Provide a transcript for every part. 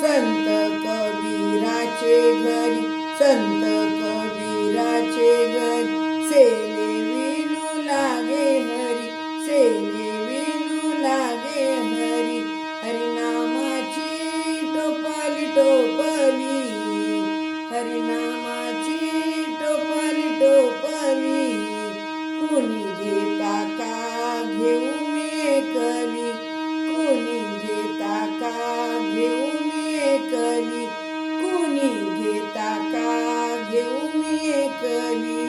संत कबीराचे घरी, संत कबीराचे घरी, सेले विणू लागे हरी, सेले विणू लागे हरी. हरिनामाची टोपली टोपली, हरिनामाची टोपली टोपली. कुणी घेता का घेऊ मी एकली, कुणी घेता का घेऊ मी एकली, कुणी घेता का घेऊ मी एकली.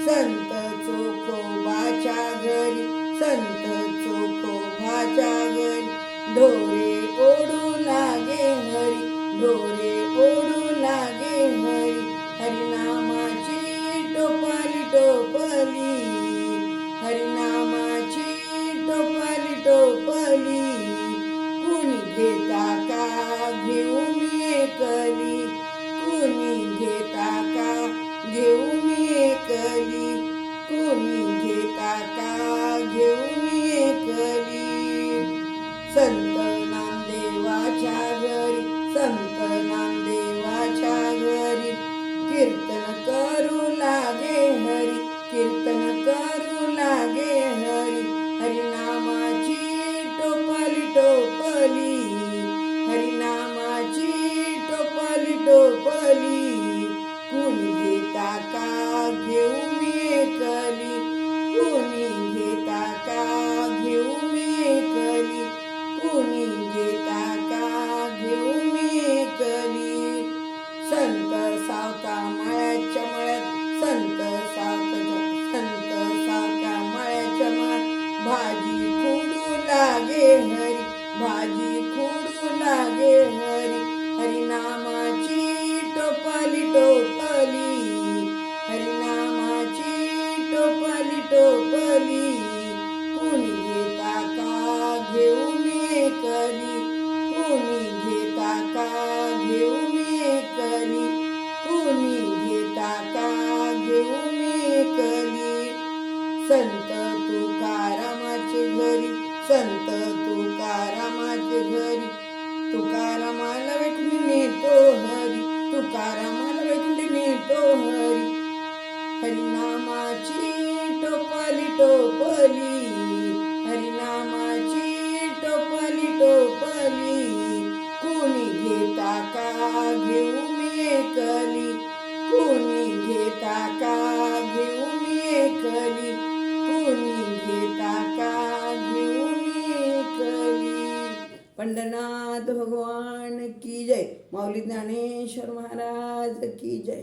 संत चोखोबाच्या घरी, संत चोखोबाच्या घरी, ढोरे ओढू लागे हरी, ढोरे ओढू लागे हरी. हरिनामाची टोपली टोपली, हरिनामाची टोपली टोपली. कुणी घेता का घेऊ मी एकली, कुणी घेता का घेऊ मी एकली, कुणी घेता का घेऊ मी एकली. संत नामदेवाच्या घरी, संत नामदेवाच्या घरी, कीर्तन करू लागे हरी, कीर्तन करू लागे हरी. हरिनामाची टोपली टोपली, हरिनामाची टोपली टोपली. कुणी घेता का घेऊ मी एकली, कुणी घेता का घेऊ मी एकली, कुणी घेता का घेऊ मी एकली. संत सावता माळ्याच्या मळ्यात, संत सावता माळ्याच्या मळ्यात, भाजी खुडू लागे हरी, भाजी खुडू लागे हरी. हरिनामाची टोपली टोपली, हरिनामाची टोपली टोपली. कुणी घेता का घेऊ मी एकली, कुणी घेता का घेऊ मी एकली, कुणी घेता का घेऊ मी एकली. संत तुकारामाचे घरी, संत तुकारामाचे घरी, तुकारामाला वैकुंठी नेतो हरी, तुकारामाला वैकुंठी नेतो हरी. हरिनामाची टोपली टोपली, हरिनामाची टोपली टोपली. कुणी घेता का घेऊ मी एकली, कुणी घेता का घेऊ मी एकली, कुणी घेता का घेऊ मी एकली. पंढरनाथ भगवान की जय. माऊली ज्ञानेश्वर महाराज की जय.